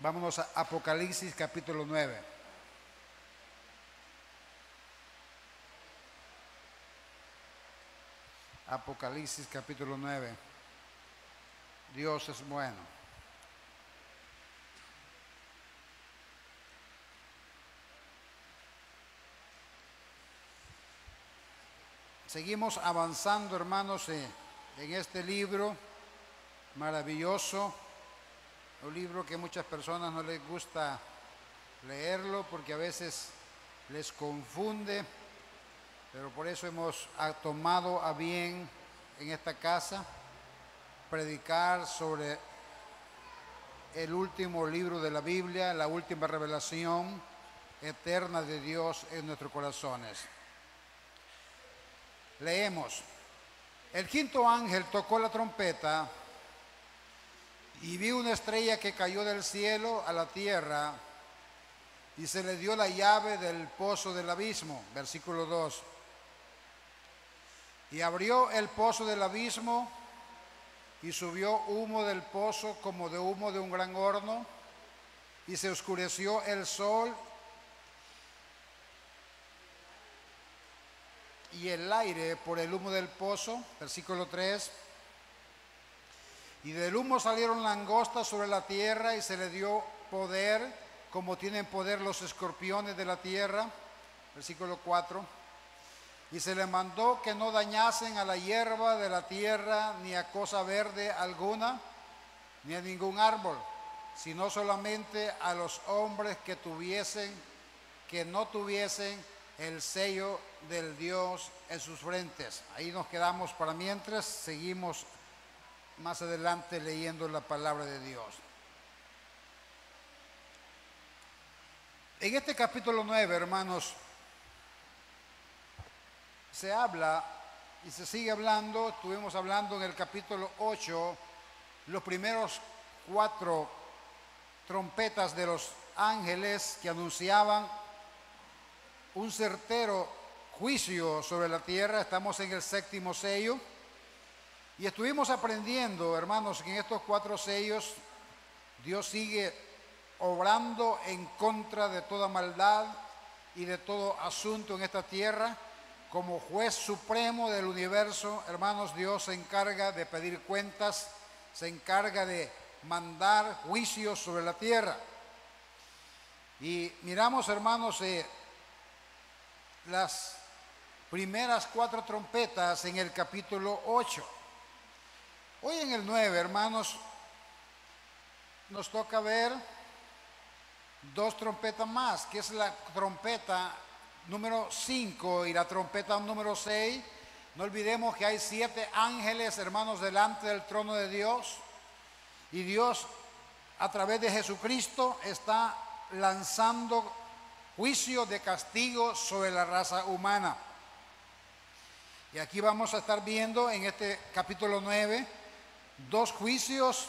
Vámonos a Apocalipsis capítulo 9. Apocalipsis capítulo 9. Dios es bueno. Seguimos avanzando, hermanos, en este libro maravilloso. Un libro que a muchas personas no les gusta leerlo porque a veces les confunde, pero por eso hemos tomado a bien en esta casa predicar sobre el último libro de la Biblia, la última revelación eterna de Dios en nuestros corazones. Leemos: el quinto ángel tocó la trompeta y vi una estrella que cayó del cielo a la tierra y se le dio la llave del pozo del abismo. Versículo 2. Y abrió el pozo del abismo y subió humo del pozo como de humo de un gran horno, y se oscureció el sol y el aire por el humo del pozo. Versículo 3. Y del humo salieron langostas sobre la tierra y se le dio poder, como tienen poder los escorpiones de la tierra. Versículo 4. Y se le mandó que no dañasen a la hierba de la tierra, ni a cosa verde alguna, ni a ningún árbol, sino solamente a los hombres que no tuviesen el sello del Dios en sus frentes. Ahí nos quedamos para mientras seguimos más adelante leyendo la palabra de Dios. En este capítulo 9, hermanos, se habla y se sigue hablando. Estuvimos hablando en el capítulo 8, los primeros 4 trompetas de los ángeles que anunciaban un certero juicio sobre la tierra. Estamos en el 7º sello. Y estuvimos aprendiendo, hermanos, que en estos 4 sellos Dios sigue obrando en contra de toda maldad y de todo asunto en esta tierra. Como juez supremo del universo, hermanos, Dios se encarga de pedir cuentas, se encarga de mandar juicios sobre la tierra. Y miramos, hermanos, las primeras 4 trompetas en el capítulo 8. Hoy en el 9, hermanos, nos toca ver 2 trompetas más, que es la trompeta número 5 y la trompeta número 6. No olvidemos que hay 7 ángeles, hermanos, delante del trono de Dios, y Dios a través de Jesucristo está lanzando juicio de castigo sobre la raza humana. Y aquí vamos a estar viendo en este capítulo 9 2 juicios,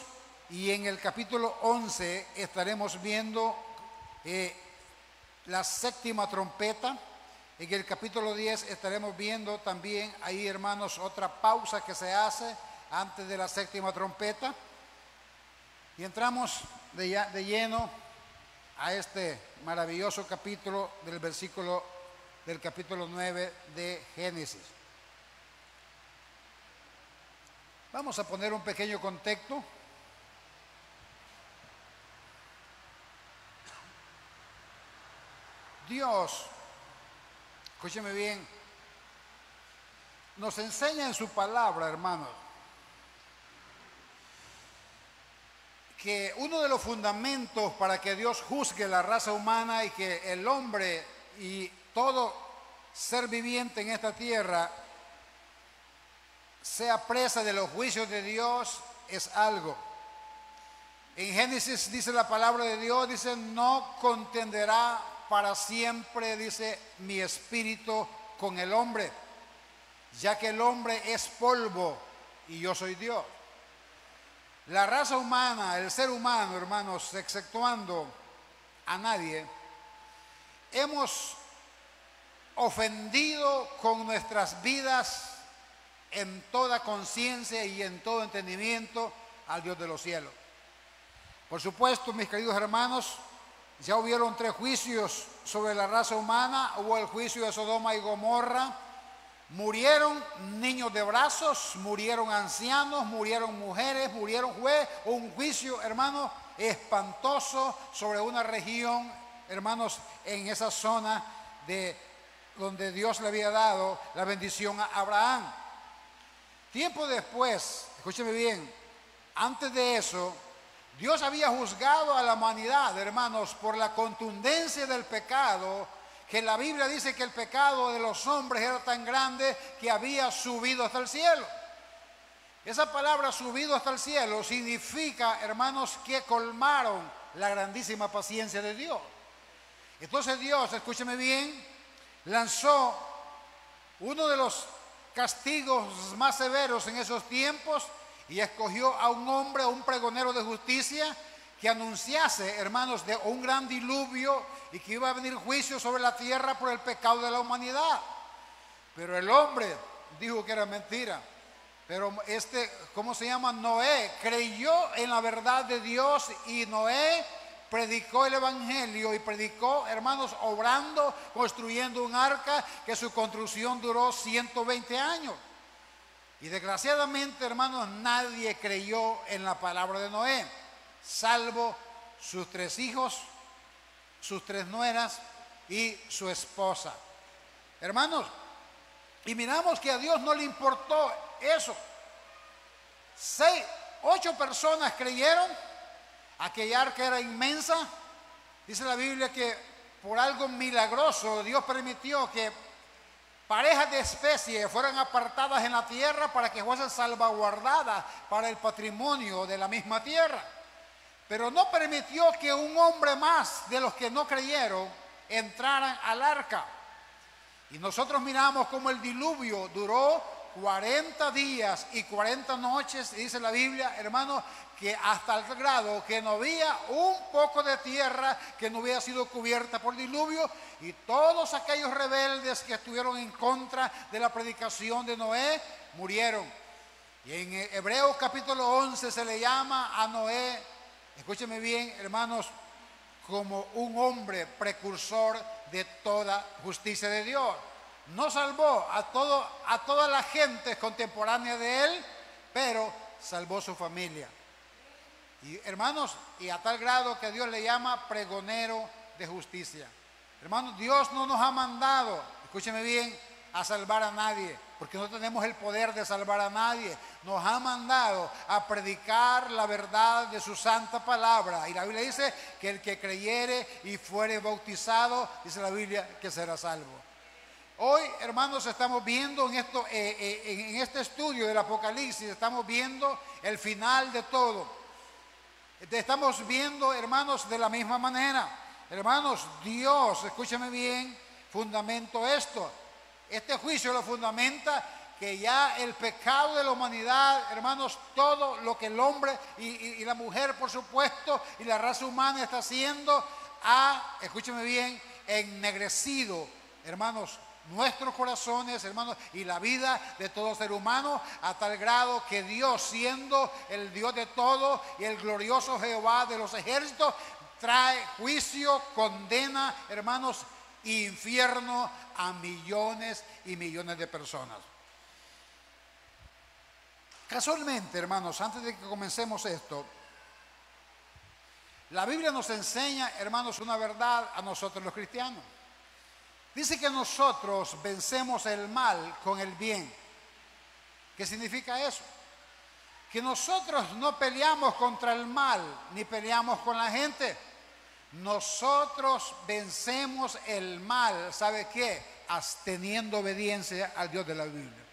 y en el capítulo 11 estaremos viendo la 7ª trompeta. En el capítulo 10 estaremos viendo también ahí, hermanos, otra pausa que se hace antes de la 7ª trompeta. Y entramos de lleno a este maravilloso capítulo del capítulo 9 de Génesis. Vamos a poner un pequeño contexto. Dios, escúcheme bien, nos enseña en su palabra, hermanos, que uno de los fundamentos para que Dios juzgue la raza humana y que el hombre y todo ser viviente en esta tierra sea presa de los juicios de Dios es algo. En Génesis dice la palabra de Dios, dice: no contenderá para siempre, dice, mi espíritu con el hombre, ya que el hombre es polvo y yo soy Dios. La raza humana, el ser humano, hermanos, exceptuando a nadie, hemos ofendido con nuestras vidas en toda conciencia y en todo entendimiento al Dios de los cielos. Por supuesto, mis queridos hermanos, ya hubieron 3 juicios sobre la raza humana. Hubo el juicio de Sodoma y Gomorra. Murieron niños de brazos, murieron ancianos, murieron mujeres, murieron jueces. Un juicio, hermanos, espantoso sobre una región, hermanos, en esa zona de donde Dios le había dado la bendición a Abraham. Tiempo después, escúcheme bien, antes de eso, Dios había juzgado a la humanidad, hermanos, por la contundencia del pecado, que la Biblia dice que el pecado de los hombres era tan grande que había subido hasta el cielo. Esa palabra subido hasta el cielo significa, hermanos, que colmaron la grandísima paciencia de Dios. Entonces Dios, escúcheme bien, lanzó uno de los castigos más severos en esos tiempos y escogió a un hombre, a un pregonero de justicia, que anunciase, hermanos, de un gran diluvio y que iba a venir juicio sobre la tierra por el pecado de la humanidad. Pero el hombre dijo que era mentira. Pero ¿cómo se llama? Noé creyó en la verdad de Dios y Noé predicó el evangelio y predicó, hermanos, obrando, construyendo un arca que su construcción duró 120 años. Y desgraciadamente, hermanos, nadie creyó en la palabra de Noé, salvo sus 3 hijos, sus 3 nueras y su esposa. Hermanos, y miramos que a Dios no le importó eso. 8 personas creyeron. Aquella arca era inmensa. Dice la Biblia que por algo milagroso Dios permitió que parejas de especies fueran apartadas en la tierra para que fuesen salvaguardadas para el patrimonio de la misma tierra. Pero no permitió que un hombre más de los que no creyeron entraran al arca. Y nosotros miramos cómo el diluvio duró 40 días y 40 noches, y dice la Biblia, hermanos, que hasta el grado que no había un poco de tierra que no hubiera sido cubierta por diluvio, y todos aquellos rebeldes que estuvieron en contra de la predicación de Noé murieron. Y en Hebreos capítulo 11 se le llama a Noé, escúcheme bien, hermanos, como un hombre precursor de toda justicia de Dios. No salvó a toda la gente contemporánea de él, pero salvó su familia. Y hermanos, y a tal grado que Dios le llama pregonero de justicia. Hermanos, Dios no nos ha mandado, escúcheme bien, a salvar a nadie, porque no tenemos el poder de salvar a nadie. Nos ha mandado a predicar la verdad de su santa palabra. Y la Biblia dice que el que creyere y fuere bautizado, dice la Biblia, que será salvo. Hoy, hermanos, estamos viendo en este estudio del Apocalipsis, estamos viendo el final de todo. Estamos viendo, hermanos, de la misma manera. Hermanos, Dios, escúchame bien, fundamentó esto. Este juicio lo fundamenta que ya el pecado de la humanidad, hermanos, todo lo que el hombre y la mujer, por supuesto, y la raza humana está haciendo, escúchame bien, ennegrecido, hermanos, nuestros corazones, hermanos, y la vida de todo ser humano, a tal grado que Dios, siendo el Dios de todo y el glorioso Jehová de los ejércitos, trae juicio, condena, hermanos, infierno a millones y millones de personas. Casualmente, hermanos, antes de que comencemos esto, la Biblia nos enseña, hermanos, una verdad a nosotros los cristianos. Dice que nosotros vencemos el mal con el bien. ¿Qué significa eso? Que nosotros no peleamos contra el mal, ni peleamos con la gente. Nosotros vencemos el mal, ¿sabe qué? Teniendo obediencia al Dios de la Biblia.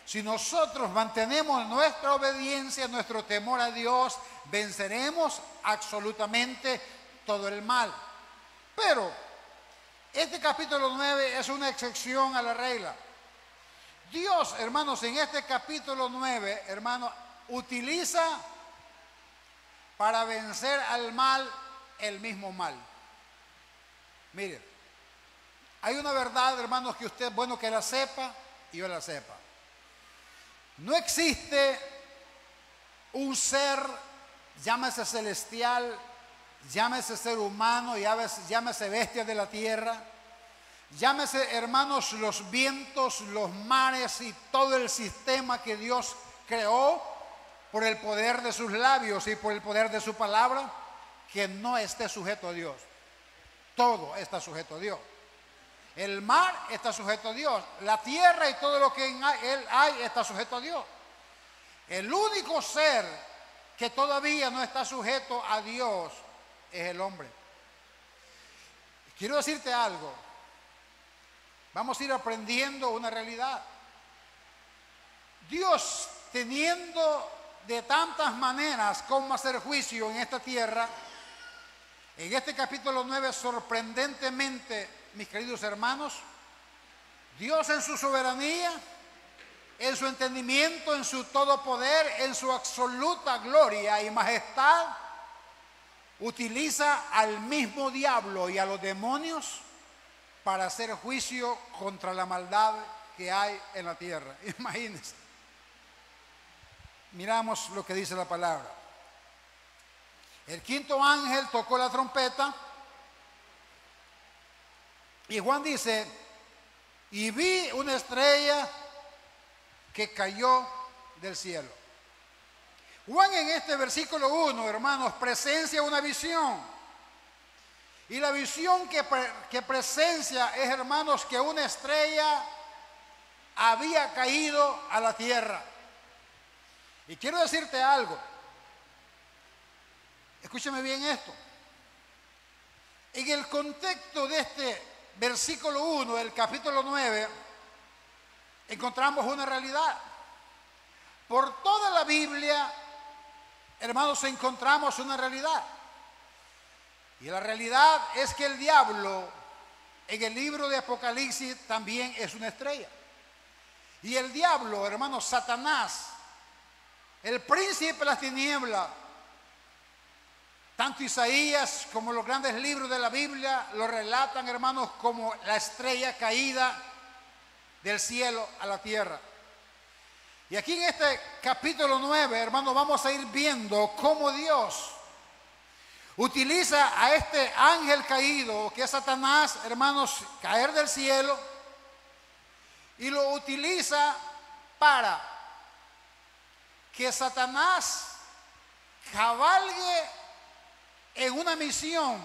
Si nosotros mantenemos nuestra obediencia, nuestro temor a Dios, venceremos absolutamente todo el mal. Pero este capítulo 9 es una excepción a la regla. Dios, hermanos, en este capítulo 9, hermanos, utiliza para vencer al mal el mismo mal. Mire, hay una verdad, hermanos, que usted es bueno que la sepa y yo la sepa. No existe un ser llámese celestial, llámese ser humano, llámese bestia de la tierra, llámese, hermanos, los vientos, los mares y todo el sistema que Dios creó por el poder de sus labios y por el poder de su palabra, que no esté sujeto a Dios. Todo está sujeto a Dios. El mar está sujeto a Dios. La tierra y todo lo que en él hay está sujeto a Dios. El único ser que todavía no está sujeto a Dios es el hombre. Quiero decirte algo. Vamos a ir aprendiendo una realidad. Dios, teniendo de tantas maneras cómo hacer juicio en esta tierra, en este capítulo 9, sorprendentemente, mis queridos hermanos, Dios en su soberanía, en su entendimiento, en su todo poder, en su absoluta gloria y majestad, utiliza al mismo diablo y a los demonios para hacer juicio contra la maldad que hay en la tierra. Imagínense. Miramos lo que dice la palabra. El quinto ángel tocó la trompeta y Juan dice, y vi una estrella que cayó del cielo. Juan en este versículo 1, hermanos, presencia una visión. Y la visión que presencia es, hermanos, que una estrella había caído a la tierra. Y quiero decirte algo. Escúchame bien esto. En el contexto de este versículo 1 del capítulo 9, encontramos una realidad. Por toda la Biblia, hermanos, encontramos una realidad. Y la realidad es que el diablo, en el libro de Apocalipsis, también es una estrella. Y el diablo, hermanos, Satanás, el príncipe de las tinieblas, tanto Isaías como los grandes libros de la Biblia lo relatan, hermanos, como la estrella caída del cielo a la tierra. Y aquí en este capítulo 9, hermanos, vamos a ir viendo cómo Dios utiliza a este ángel caído, que es Satanás, hermanos, caer del cielo, y lo utiliza para que Satanás cabalgue en una misión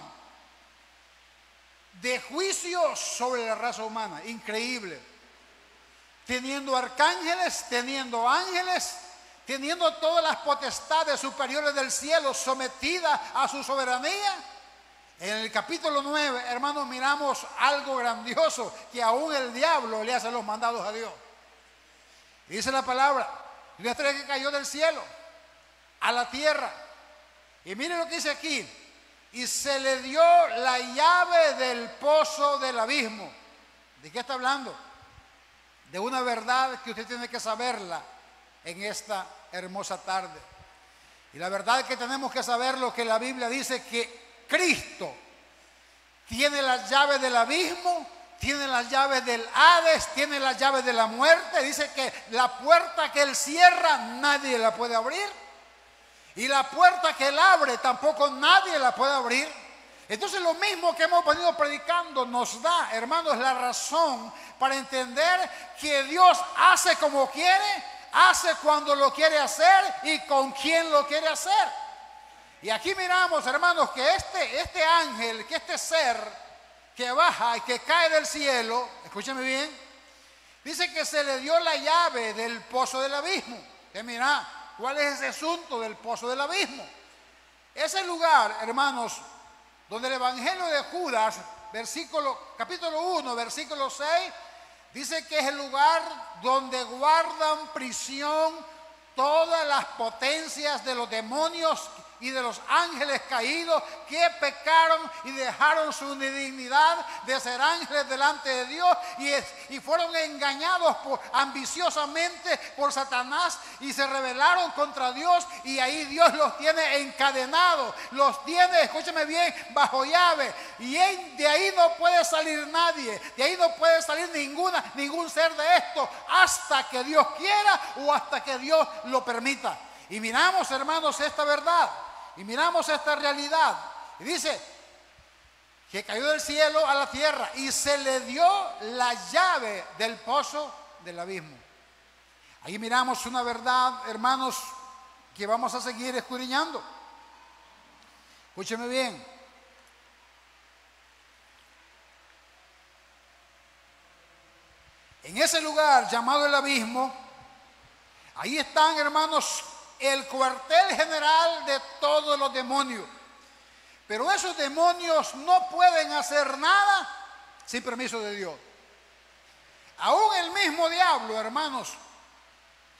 de juicio sobre la raza humana. Increíble. Teniendo arcángeles, teniendo ángeles, teniendo todas las potestades superiores del cielo sometidas a su soberanía. En el capítulo 9, hermanos, miramos algo grandioso, que aún el diablo le hace los mandados a Dios. Y dice la palabra, una estrella que cayó del cielo a la tierra. Y miren lo que dice aquí. Y se le dio la llave del pozo del abismo. ¿De qué está hablando? De una verdad que usted tiene que saberla en esta hermosa tarde. Y la verdad que tenemos que saber lo que la Biblia dice, que Cristo tiene las llaves del abismo, tiene las llaves del Hades, tiene las llaves de la muerte. Dice que la puerta que Él cierra nadie la puede abrir. Y la puerta que Él abre tampoco nadie la puede abrir. Entonces lo mismo que hemos venido predicando nos da, hermanos, la razón para entender que Dios hace como quiere, hace cuando lo quiere hacer y con quién lo quiere hacer. Y aquí miramos, hermanos, que este ángel, que este ser que baja y que cae del cielo, escúchame bien, dice que se le dio la llave del pozo del abismo. Mira, ¿cuál es ese asunto del pozo del abismo? Ese lugar, hermanos, donde el Evangelio de Judas, capítulo 1, versículo 6, dice que es el lugar donde guardan prisión todas las potencias de los demonios y de los ángeles caídos que pecaron y dejaron su dignidad de ser ángeles delante de Dios y fueron engañados ambiciosamente por Satanás y se rebelaron contra Dios, y ahí Dios los tiene encadenados, los tiene, escúcheme bien, bajo llave, y de ahí no puede salir nadie, de ahí no puede salir ningún ser de esto hasta que Dios quiera o hasta que Dios lo permita. Y miramos, hermanos, esta verdad. y miramos esta realidad. Y dice que cayó del cielo a la tierra y se le dio la llave del pozo del abismo. Ahí miramos una verdad, hermanos, que vamos a seguir escudriñando. Escúcheme bien. En ese lugar llamado el abismo, ahí están, hermanos, el cuartel general de todos los demonios. Pero esos demonios no pueden hacer nada sin permiso de Dios. Aún el mismo diablo, hermanos,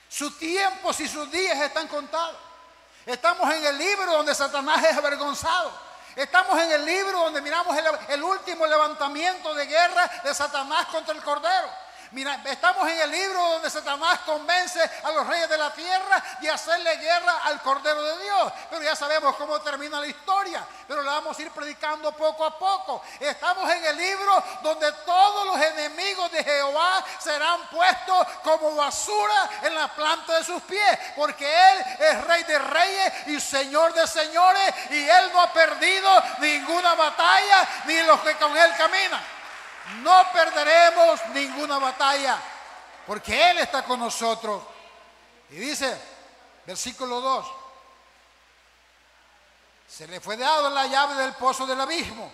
sus tiempos y sus días están contados. Estamos en el libro donde Satanás es avergonzado. Estamos en el libro donde miramos el último levantamiento de guerra de Satanás contra el Cordero. Mira, estamos en el libro donde Satanás convence a los reyes de la tierra de hacerle guerra al Cordero de Dios. Pero ya sabemos cómo termina la historia, pero la vamos a ir predicando poco a poco. Estamos en el libro donde todos los enemigos de Jehová serán puestos como basura en la planta de sus pies, porque Él es Rey de reyes y Señor de señores, y Él no ha perdido ninguna batalla, ni los que con Él caminan. No perderemos ninguna batalla, porque Él está con nosotros. Y dice, versículo 2, se le fue dado la llave del pozo del abismo.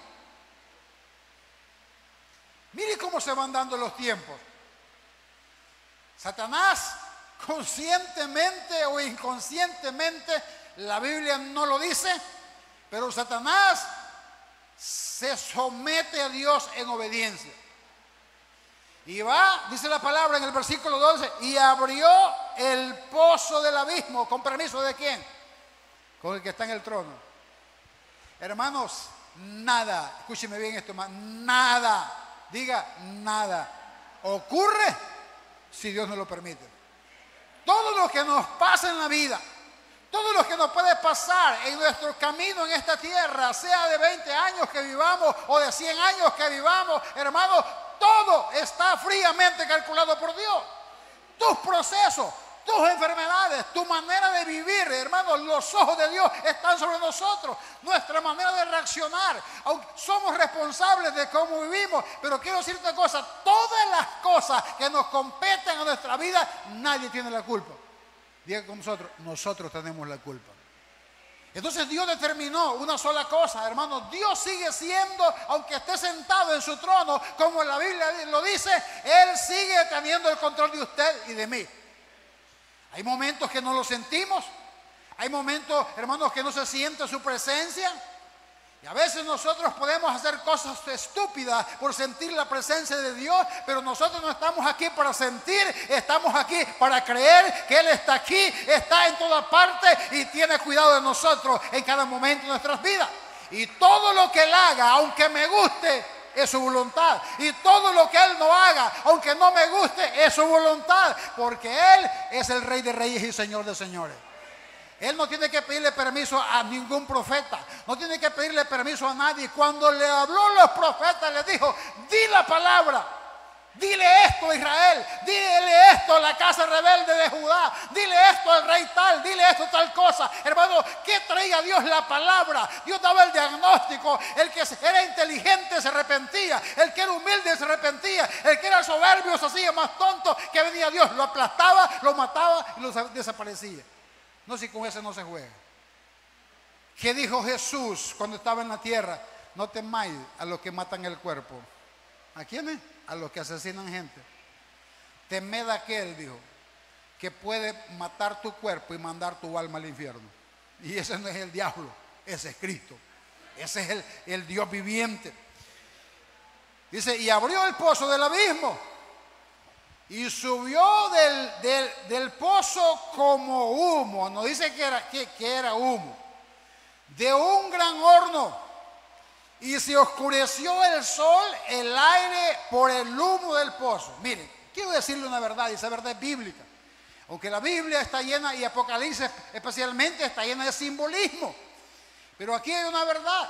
Mire cómo se van dando los tiempos. Satanás, conscientemente o inconscientemente, la Biblia no lo dice, pero Satanás se somete a Dios en obediencia. Y va, dice la palabra en el versículo 12, y abrió el pozo del abismo. ¿Con permiso de quién? Con el que está en el trono. Hermanos, nada, escúcheme bien esto, nada, diga nada, ocurre si Dios no lo permite. Todo lo que nos pasa en la vida, todo lo que nos puede pasar en nuestro camino en esta tierra, sea de 20 años que vivamos o de 100 años que vivamos, hermanos, todo está fríamente calculado por Dios. Tus procesos, tus enfermedades, tu manera de vivir, hermanos, los ojos de Dios están sobre nosotros. Nuestra manera de reaccionar, aunque somos responsables de cómo vivimos, pero quiero decirte una cosa, todas las cosas que nos competen a nuestra vida, nadie tiene la culpa. Diga con nosotros tenemos la culpa. Entonces Dios determinó una sola cosa, hermanos. Dios sigue siendo, aunque esté sentado en su trono, como la Biblia lo dice, Él sigue teniendo el control de usted y de mí. Hay momentos que no lo sentimos, hay momentos, hermanos, que no se siente su presencia. Y a veces nosotros podemos hacer cosas estúpidas por sentir la presencia de Dios, pero nosotros no estamos aquí para sentir, estamos aquí para creer que Él está aquí, está en toda parte y tiene cuidado de nosotros en cada momento de nuestras vidas. Y todo lo que Él haga, aunque me guste, es su voluntad. Y todo lo que Él no haga, aunque no me guste, es su voluntad, porque Él es el Rey de reyes y Señor de señores. Él no tiene que pedirle permiso a ningún profeta, no tiene que pedirle permiso a nadie. Cuando le habló a los profetas, le dijo, di la palabra, dile esto a Israel, dile esto a la casa rebelde de Judá, dile esto al rey tal, dile esto tal cosa. Hermano, ¿qué traía Dios? La palabra. Dios daba el diagnóstico. El que era inteligente se arrepentía, el que era humilde se arrepentía, el que era soberbio se hacía más tonto, que venía Dios, lo aplastaba, lo mataba y lo desaparecía. No, si con ese no se juega. ¿Qué dijo Jesús cuando estaba en la tierra? No temáis a los que matan el cuerpo. ¿A quiénes? A los que asesinan gente. Temed a aquel, dijo, que puede matar tu cuerpo y mandar tu alma al infierno. Y ese no es el diablo, ese es Cristo. Ese es el Dios viviente. Dice, y abrió el pozo del abismo. Y subió del pozo como humo. No dice que era humo. De un gran horno. Y se oscureció el sol, el aire, por el humo del pozo. Miren, quiero decirle una verdad, y esa verdad es bíblica. Aunque la Biblia está llena, y Apocalipsis especialmente, está llena de simbolismo. Pero aquí hay una verdad.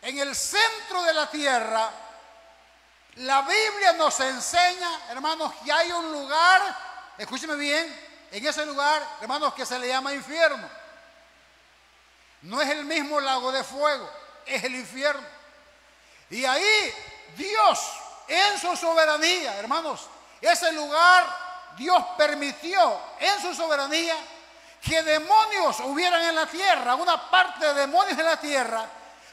En el centro de la tierra, la Biblia nos enseña, hermanos, que hay un lugar, escúcheme bien, en ese lugar, hermanos, que se le llama infierno. No es el mismo lago de fuego, es el infierno. Y ahí Dios, en su soberanía, hermanos, ese lugar Dios permitió en su soberanía que demonios hubieran en la tierra, una parte de demonios en la tierra.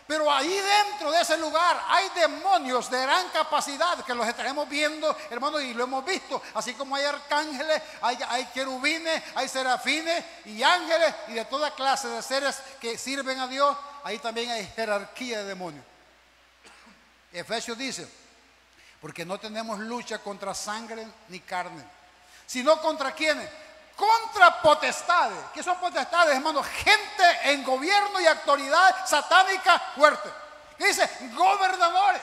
Pero ahí dentro de ese lugar hay demonios de gran capacidad que los estaremos viendo, hermanos, y lo hemos visto. Así como hay arcángeles, hay querubines, hay serafines y ángeles y de toda clase de seres que sirven a Dios. Ahí también hay jerarquía de demonios. Efesios dice, porque no tenemos lucha contra sangre ni carne, sino contra ¿quiénes? Contra potestades. ¿Qué son potestades, hermanos? Gente en gobierno y autoridad satánica fuerte. ¿Qué dice? Gobernadores.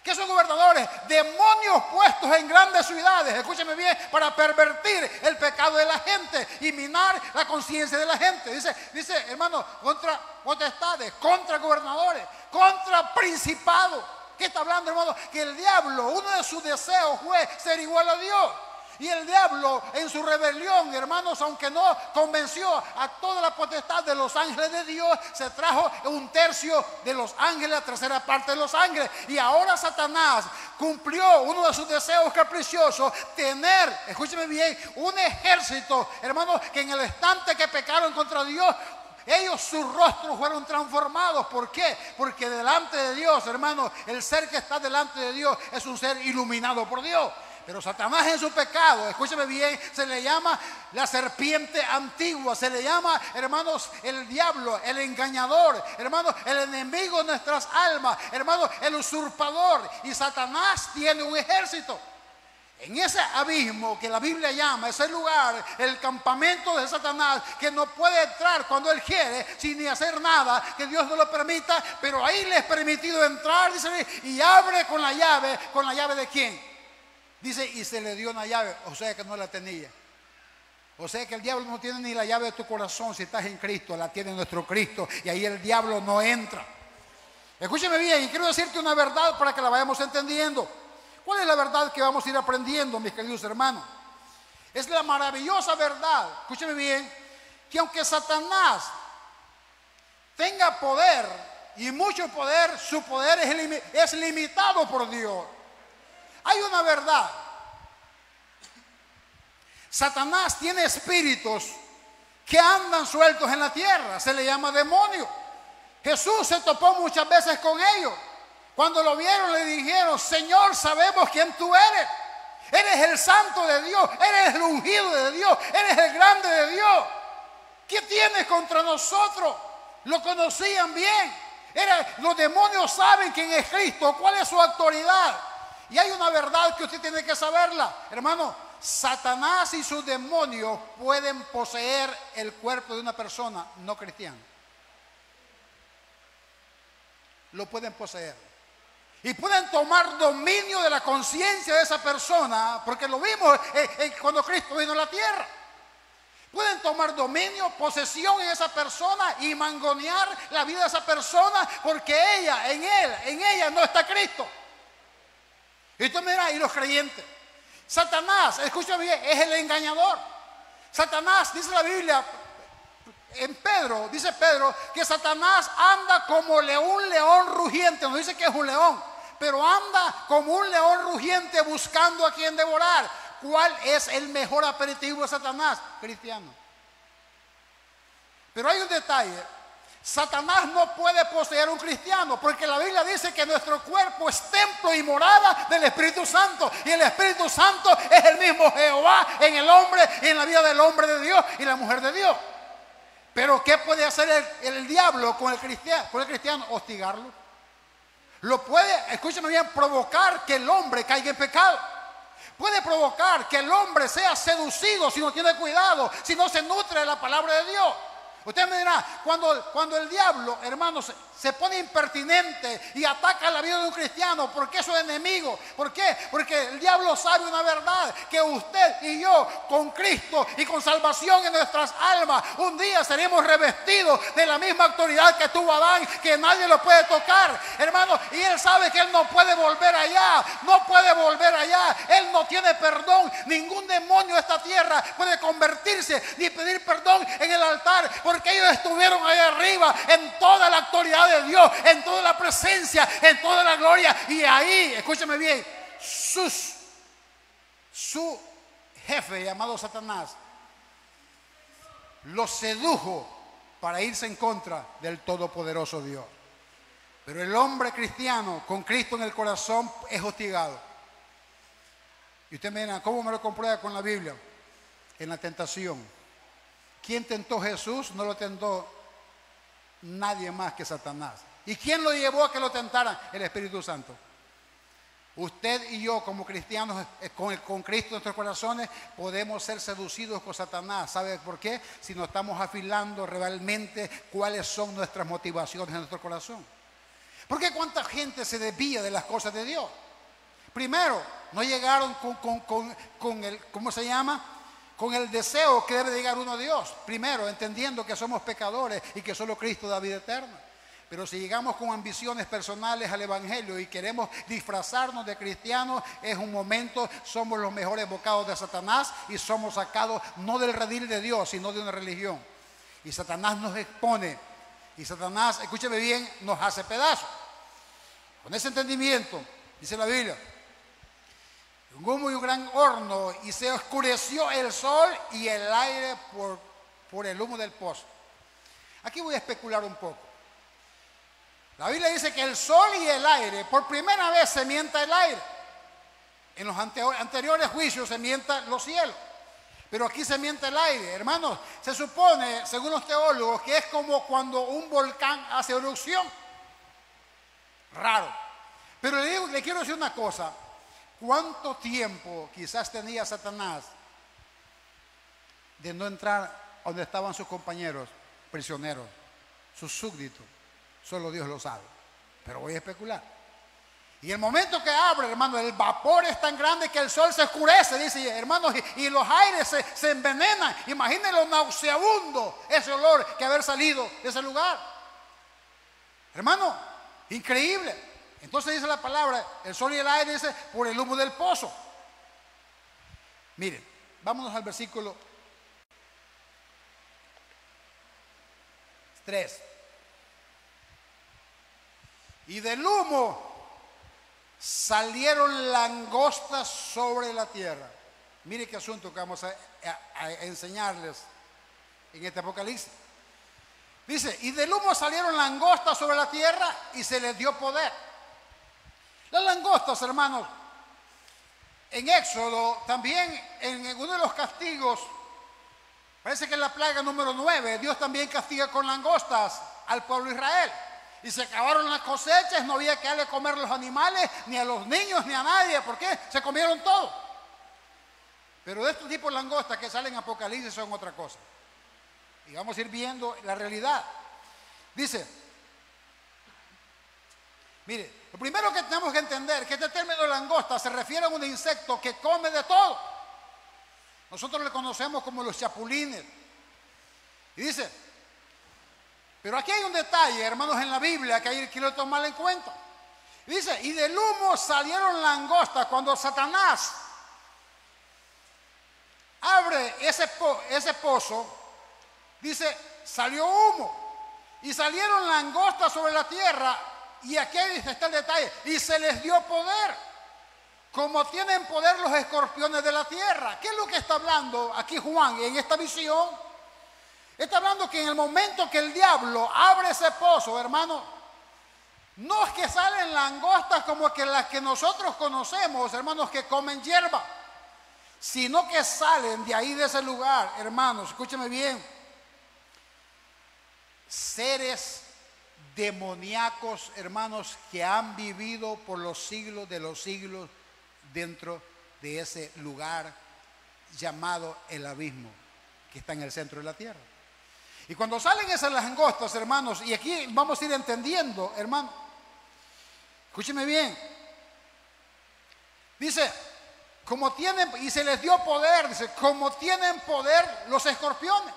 ¿Qué son gobernadores? Demonios puestos en grandes ciudades, escúcheme bien, para pervertir el pecado de la gente y minar la conciencia de la gente. Dice, hermano, contra potestades, contra gobernadores, contra principados. ¿Qué está hablando, hermano? Que el diablo, uno de sus deseos fue ser igual a Dios. Y el diablo en su rebelión, hermanos, aunque no convenció a toda la potestad de los ángeles de Dios, se trajo un tercio de los ángeles, la tercera parte de los ángeles. Y ahora Satanás cumplió uno de sus deseos caprichosos, tener, escúcheme bien, un ejército, hermanos, que en el instante que pecaron contra Dios, ellos, sus rostros fueron transformados. ¿Por qué? Porque delante de Dios, hermanos, el ser que está delante de Dios es un ser iluminado por Dios. Pero Satanás en su pecado, escúcheme bien, se le llama la serpiente antigua, se le llama, hermanos, el diablo, el engañador, hermanos, el enemigo de nuestras almas, hermanos, el usurpador. Y Satanás tiene un ejército. En ese abismo que la Biblia llama, ese lugar, el campamento de Satanás, que no puede entrar cuando él quiere, sin ni hacer nada, que Dios no lo permita, pero ahí le es permitido entrar, dice, y abre con la llave ¿de quién? Dice, y se le dio una llave, o sea que no la tenía. O sea que el diablo no tiene ni la llave de tu corazón si estás en Cristo, la tiene nuestro Cristo, y ahí el diablo no entra. Escúcheme bien, y quiero decirte una verdad para que la vayamos entendiendo. ¿Cuál es la verdad que vamos a ir aprendiendo, mis queridos hermanos? Es la maravillosa verdad, escúcheme bien, que aunque Satanás tenga poder y mucho poder, su poder es limitado por Dios. Hay una verdad. Satanás tiene espíritus que andan sueltos en la tierra, se le llama demonio. Jesús se topó muchas veces con ellos. Cuando lo vieron le dijeron, Señor, sabemos quién tú eres. Eres el santo de Dios, eres el ungido de Dios, eres el grande de Dios. ¿Qué tienes contra nosotros? Lo conocían bien. Los demonios saben quién es Cristo, cuál es su autoridad. Y hay una verdad que usted tiene que saberla, hermano. Satanás y sus demonios pueden poseer el cuerpo de una persona no cristiana. Lo pueden poseer. Y pueden tomar dominio de la conciencia de esa persona, porque lo vimos cuando Cristo vino a la tierra. Pueden tomar dominio, posesión en esa persona y mangonear la vida de esa persona, porque en ella no está Cristo. Y tú mira, y los creyentes. Satanás, escúchame bien, es el engañador. Satanás, dice la Biblia, dice Pedro, que Satanás anda como un león rugiente. No dice que es un león, pero anda como un león rugiente buscando a quien devorar. ¿Cuál es el mejor aperitivo de Satanás? Cristiano. Pero hay un detalle. Satanás no puede poseer un cristiano, porque la Biblia dice que nuestro cuerpo es templo y morada del Espíritu Santo, y el Espíritu Santo es el mismo Jehová en el hombre y en la vida del hombre de Dios y la mujer de Dios. Pero ¿qué puede hacer el diablo con el cristiano? Hostigarlo. Lo puede, escúchame bien, provocar que el hombre caiga en pecado. Puede provocar que el hombre sea seducido si no tiene cuidado, si no se nutre de la palabra de Dios. Usted me dirá, cuando el diablo, hermanos, se pone impertinente y ataca la vida de un cristiano, ¿por qué es su enemigo? ¿Por qué? Porque el diablo sabe una verdad, que usted y yo, con Cristo y con salvación en nuestras almas, un día seremos revestidos de la misma autoridad que tuvo Adán, que nadie lo puede tocar, hermanos, y él sabe que él no puede volver allá, él no tiene perdón. Ningún demonio de esta tierra puede convertirse ni pedir perdón en el altar, porque ellos estuvieron ahí arriba en toda la autoridad de Dios, en toda la presencia, en toda la gloria. Y ahí, escúchame bien, su jefe llamado Satanás los sedujo para irse en contra del todopoderoso Dios. Pero el hombre cristiano con Cristo en el corazón es hostigado. Y usted me dirá, ¿cómo me lo comprueba con la Biblia? En la tentación. ¿Quién tentó a Jesús? No lo tentó nadie más que Satanás. ¿Y quién lo llevó a que lo tentara? El Espíritu Santo. Usted y yo como cristianos con Cristo en nuestros corazones podemos ser seducidos por Satanás. ¿Sabe por qué? Si no estamos afilando realmente cuáles son nuestras motivaciones en nuestro corazón. Porque cuánta gente se desvía de las cosas de Dios. Primero, no llegaron con el, ¿cómo se llama? Con el deseo que debe llegar uno a Dios. Primero, entendiendo que somos pecadores y que solo Cristo da vida eterna. Pero si llegamos con ambiciones personales al Evangelio y queremos disfrazarnos de cristianos, es un momento, somos los mejores bocados de Satanás y somos sacados no del redil de Dios, sino de una religión. Y Satanás nos expone. Y Satanás, escúcheme bien, nos hace pedazos. Con ese entendimiento, dice la Biblia, un humo y un gran horno, y se oscureció el sol y el aire por el humo del pozo. Aquí voy a especular un poco. La Biblia dice que el sol y el aire, por primera vez se mienta el aire. En los anteriores juicios se mientan los cielos. Pero aquí se miente el aire, hermanos. Se supone, según los teólogos, que es como cuando un volcán hace erupción. Raro. Pero le quiero decir una cosa. ¿Cuánto tiempo quizás tenía Satanás de no entrar a donde estaban sus compañeros prisioneros, sus súbditos? Solo Dios lo sabe. Pero voy a especular. Y el momento que abre, hermano, el vapor es tan grande que el sol se oscurece, dice, hermanos, y los aires se envenenan. Imaginen lo nauseabundo ese olor que haber salido de ese lugar. Hermano, increíble. Entonces dice la palabra, el sol y el aire, dice, por el humo del pozo. Miren, vámonos al versículo 3. Y del humo salieron langostas sobre la tierra. Mire qué asunto que vamos a enseñarles en este Apocalipsis. Dice, y del humo salieron langostas sobre la tierra y se les dio poder. Las langostas, hermanos, en Éxodo, también en uno de los castigos, parece que en la plaga número 9, Dios también castiga con langostas al pueblo de Israel. Y se acabaron las cosechas, no había que darle comer a los animales, ni a los niños, ni a nadie. ¿Por qué? Se comieron todo. Pero de estos tipos de langostas que salen en Apocalipsis son otra cosa. Y vamos a ir viendo la realidad. Dice, mire, lo primero que tenemos que entender es que este término langosta se refiere a un insecto que come de todo. Nosotros le conocemos como los chapulines. Y dice, pero aquí hay un detalle, hermanos, en la Biblia que hay que tomar en cuenta. Dice, y del humo salieron langostas. Cuando Satanás abre ese pozo, dice, salió humo. Y salieron langostas sobre la tierra. Y aquí está el detalle. Y se les dio poder. Como tienen poder los escorpiones de la tierra. ¿Qué es lo que está hablando aquí Juan en esta visión? Está hablando que en el momento que el diablo abre ese pozo, hermano, no es que salen langostas como que las que nosotros conocemos, hermanos, que comen hierba, sino que salen de ahí, de ese lugar, hermanos, escúcheme bien, seres demoníacos, hermanos, que han vivido por los siglos de los siglos dentro de ese lugar llamado el abismo, que está en el centro de la tierra. Y cuando salen esas langostas, hermanos, y aquí vamos a ir entendiendo, hermano, escúcheme bien, dice, como tienen, y se les dio poder, dice, como tienen poder los escorpiones.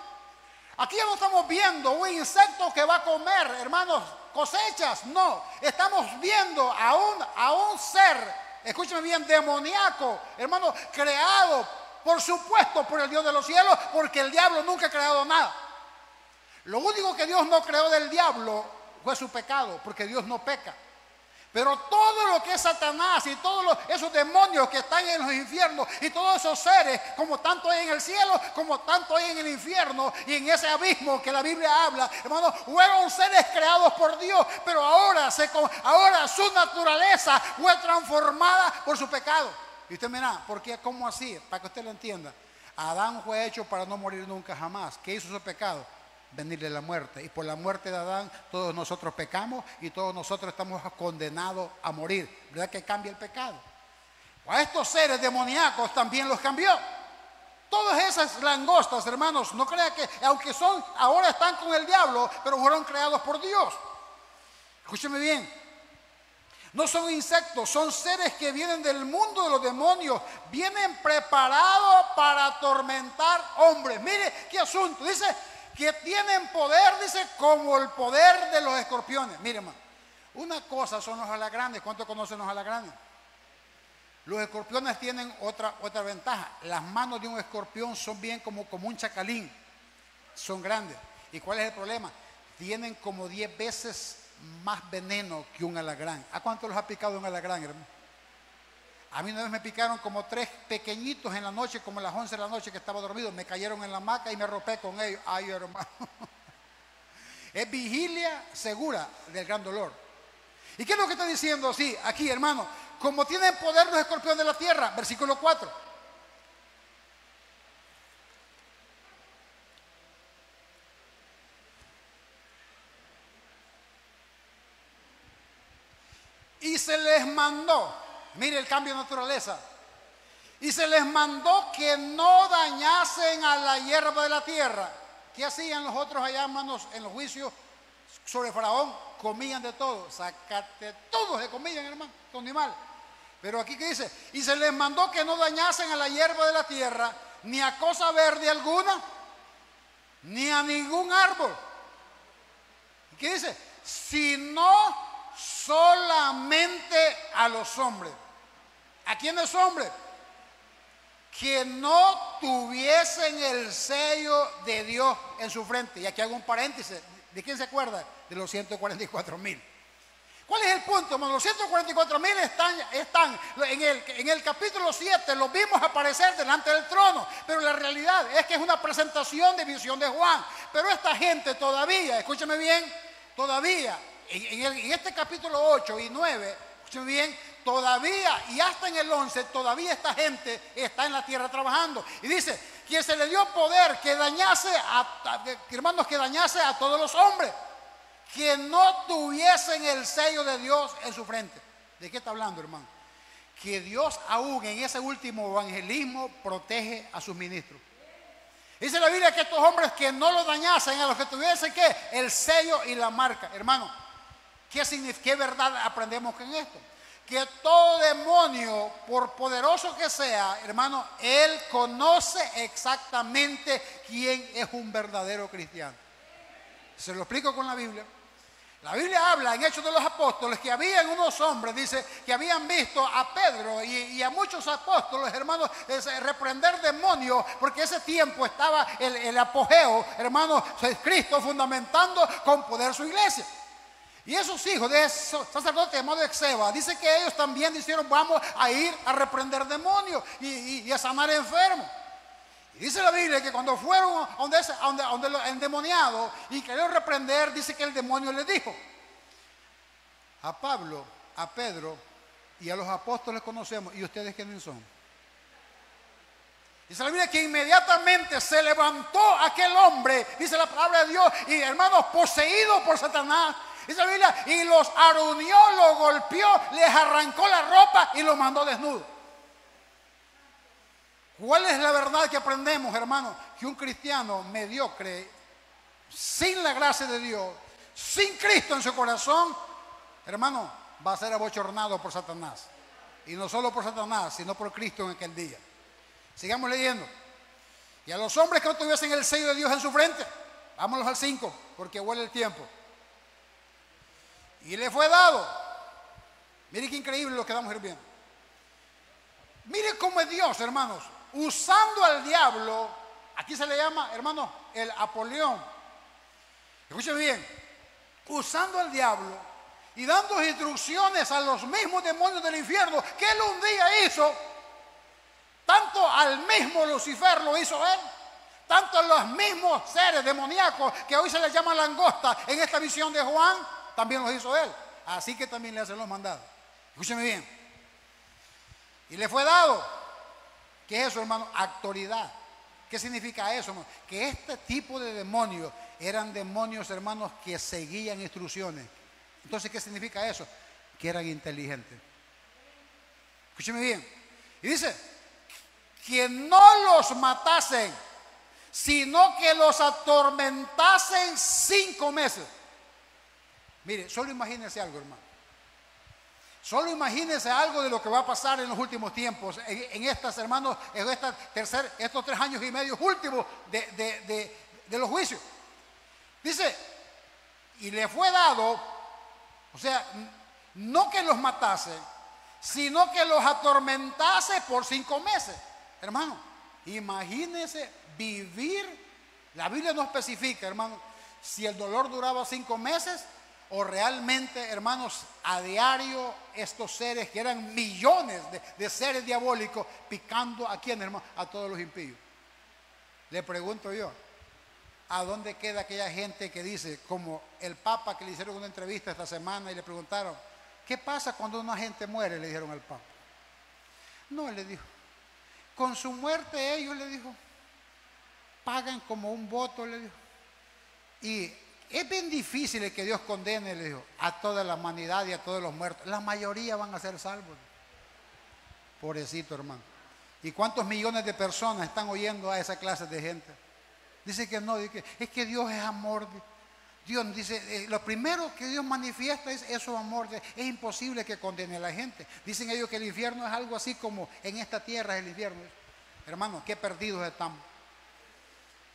Aquí ya no estamos viendo un insecto que va a comer, hermanos, cosechas, no, estamos viendo a un ser, escúcheme bien, demoníaco, hermano, creado, por supuesto, por el Dios de los cielos, porque el diablo nunca ha creado nada. Lo único que Dios no creó del diablo fue su pecado, porque Dios no peca. Pero todo lo que es Satanás y todos esos demonios que están en los infiernos y todos esos seres, como tanto hay en el cielo, como tanto hay en el infierno y en ese abismo que la Biblia habla, hermanos, fueron seres creados por Dios, pero ahora su naturaleza fue transformada por su pecado. Y usted mira, ¿por qué? ¿Cómo así? Para que usted lo entienda. Adán fue hecho para no morir nunca jamás. ¿Qué hizo su pecado? Venirle la muerte, y por la muerte de Adán todos nosotros pecamos y todos nosotros estamos condenados a morir. ¿Verdad que cambia el pecado? A estos seres demoníacos también los cambió. Todas esas langostas, hermanos, no crean que aunque ahora están con el diablo, pero fueron creados por Dios. Escúcheme bien, no son insectos, son seres que vienen del mundo de los demonios, vienen preparados para atormentar hombres. Mire qué asunto, dice que tienen poder, dice, como el poder de los escorpiones. Mire, hermano, una cosa son los alacranes. ¿Cuántos conocen los alacranes? Los escorpiones tienen otra ventaja. Las manos de un escorpión son bien como un chacalín. Son grandes. ¿Y cuál es el problema? Tienen como 10 veces más veneno que un alacrán. ¿A cuánto los ha picado un alacrán, hermano? A mí una vez me picaron como 3 pequeñitos en la noche, como a las 11 de la noche que estaba dormido. Me cayeron en la hamaca y me arropé con ellos. Ay, hermano. Es vigilia segura del gran dolor. ¿Y qué es lo que está diciendo así aquí, hermano? Como tienen poder los escorpiones de la tierra, versículo 4. Y se les mandó. Mire el cambio de naturaleza. Y se les mandó que no dañasen a la hierba de la tierra. ¿Qué hacían los otros allá, hermanos, en los juicios sobre Faraón? Comían de todo. Sacate todo se comían, hermano, todo animal. Pero aquí que dice, y se les mandó que no dañasen a la hierba de la tierra, ni a cosa verde alguna, ni a ningún árbol. ¿Y qué dice? Sino solamente a los hombres. ¿A quiénes hombres? Que no tuviesen el sello de Dios en su frente. Y aquí hago un paréntesis. ¿De quién se acuerda? De los 144,000. ¿Cuál es el punto, hermano? Los 144,000 están en el capítulo 7, los vimos aparecer delante del trono, pero la realidad es que es una presentación de visión de Juan. Pero esta gente todavía, escúcheme bien, todavía, en este capítulo 8 y 9, escúcheme bien, todavía y hasta en el 11, todavía esta gente está en la tierra trabajando. Y dice, que se le dio poder que dañase hermanos, que dañase a todos los hombres, que no tuviesen el sello de Dios en su frente. ¿De qué está hablando, hermano? Que Dios aún en ese último evangelismo protege a sus ministros. Dice la Biblia que estos hombres que no lo dañasen, a los que tuviesen ¿qué? El sello y la marca. Hermano, ¿qué verdad aprendemos con esto? Que todo demonio, por poderoso que sea, hermano, él conoce exactamente quién es un verdadero cristiano. Se lo explico con la Biblia. La Biblia habla en Hechos de los Apóstoles que habían unos hombres, dice, que habían visto a Pedro y a muchos apóstoles, hermanos, reprender demonios, porque ese tiempo estaba el apogeo, hermanos, Cristo fundamentando con poder su iglesia. Y esos hijos de esos sacerdotes llamado Exeba, dice que ellos también dijeron, vamos a ir a reprender demonios y a sanar enfermos. Y dice la Biblia que cuando fueron donde los endemoniados y querían reprender, dice que el demonio les dijo: a Pablo, a Pedro y a los apóstoles conocemos, ¿y ustedes quiénes son? Dice la Biblia que inmediatamente se levantó aquel hombre, dice la palabra de Dios, y hermanos, poseído por Satanás. Dice la Biblia, y los arruinó, los golpeó, les arrancó la ropa y los mandó desnudos. ¿Cuál es la verdad que aprendemos, hermano? Que un cristiano mediocre, sin la gracia de Dios, sin Cristo en su corazón, hermano, va a ser abochornado por Satanás. Y no solo por Satanás, sino por Cristo en aquel día. Sigamos leyendo. Y a los hombres que no tuviesen el sello de Dios en su frente, vámonos al 5, porque huele el tiempo. Y le fue dado. Mire qué increíble lo que estamos viendo. Mire cómo es Dios, hermanos. Usando al diablo, aquí se le llama, hermanos, el Apolión. escúcheme bien, usando al diablo y dando instrucciones a los mismos demonios del infierno que él un día hizo. Tanto al mismo Lucifer lo hizo él, tanto a los mismos seres demoníacos que hoy se les llama langosta en esta visión de Juan, también los hizo él. Así que también le hacen los mandados. Escúcheme bien. Y le fue dado, ¿qué es eso, hermano? Autoridad. ¿Qué significa eso, hermano? Que este tipo de demonios eran demonios, hermanos, que seguían instrucciones. Entonces, ¿qué significa eso? Que eran inteligentes. Escúcheme bien. Y dice, que no los matasen, sino que los atormentasen 5 meses. Mire, solo imagínense algo, hermano. Solo imagínense algo de lo que va a pasar en los últimos tiempos, en estas, hermanos, en estos 3 años y medio últimos de los juicios. Dice, y le fue dado, o sea, no que los matase, sino que los atormentase por 5 meses. Hermano, imagínense vivir, la Biblia no especifica, hermano, si el dolor duraba 5 meses o realmente, hermanos, a diario estos seres que eran millones de seres diabólicos picando a quién, hermano, a todos los impíos. Le pregunto yo, ¿a dónde queda aquella gente que dice, como el Papa que le hicieron una entrevista esta semana y le preguntaron, ¿qué pasa cuando una gente muere? Le dijeron al Papa. No, le dijo, con su muerte ellos, le dijo, pagan como un voto, le dijo. Y es bien difícil que Dios condene, le dijo, a toda la humanidad y a todos los muertos. La mayoría van a ser salvos. Pobrecito, hermano. ¿Y cuántos millones de personas están oyendo a esa clase de gente? Dice que no, dice que es que Dios es amor. Dios dice, lo primero que Dios manifiesta es su amor. Es imposible que condene a la gente. Dicen ellos que el infierno es algo así como en esta tierra es el infierno. Hermano, qué perdidos estamos.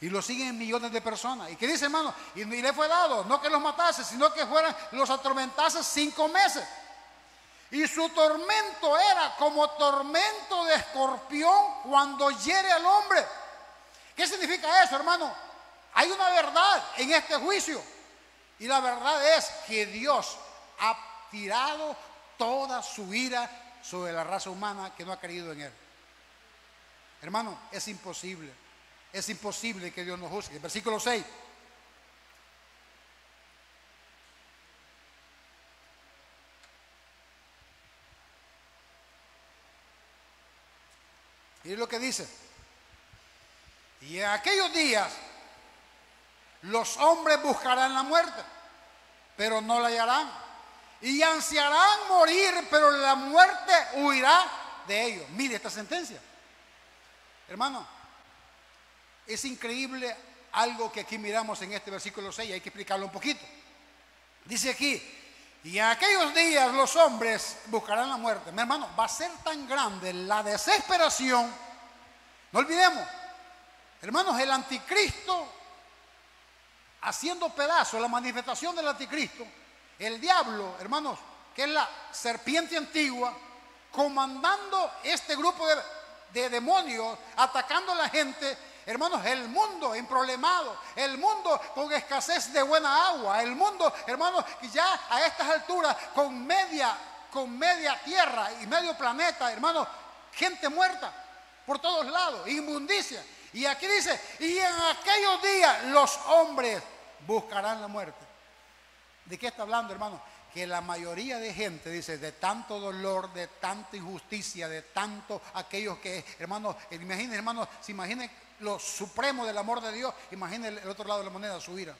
Y lo siguen millones de personas. ¿Y qué dice, hermano? Y le fue dado, no que los matase, sino que los atormentase 5 meses. Y su tormento era como tormento de escorpión cuando hiere al hombre. ¿Qué significa eso, hermano? Hay una verdad en este juicio. Y la verdad es que Dios ha tirado toda su ira sobre la raza humana que no ha creído en Él. Hermano, es imposible. Es imposible que Dios nos juzgue. Versículo 6. Mire lo que dice. Y en aquellos días los hombres buscarán la muerte, pero no la hallarán. Y ansiarán morir, pero la muerte huirá de ellos. Mire esta sentencia. Hermano, es increíble algo que aquí miramos en este versículo 6. Hay que explicarlo un poquito. Dice aquí, y en aquellos días los hombres buscarán la muerte. Mi hermano, va a ser tan grande la desesperación. No olvidemos, hermanos, el anticristo haciendo pedazos, la manifestación del anticristo, el diablo, hermanos, que es la serpiente antigua, comandando este grupo de demonios, atacando a la gente. Hermanos, el mundo emproblemado, el mundo con escasez de buena agua, el mundo, hermanos, ya a estas alturas con media tierra y medio planeta, hermanos, gente muerta por todos lados, inmundicia. Y aquí dice, y en aquellos días los hombres buscarán la muerte. ¿De qué está hablando, hermano? Que la mayoría de gente, dice, de tanto dolor, de tanta injusticia, de tanto aquellos que, hermanos, imaginen, hermanos, se imaginen lo supremo del amor de Dios, imaginen el otro lado de la moneda, su ira.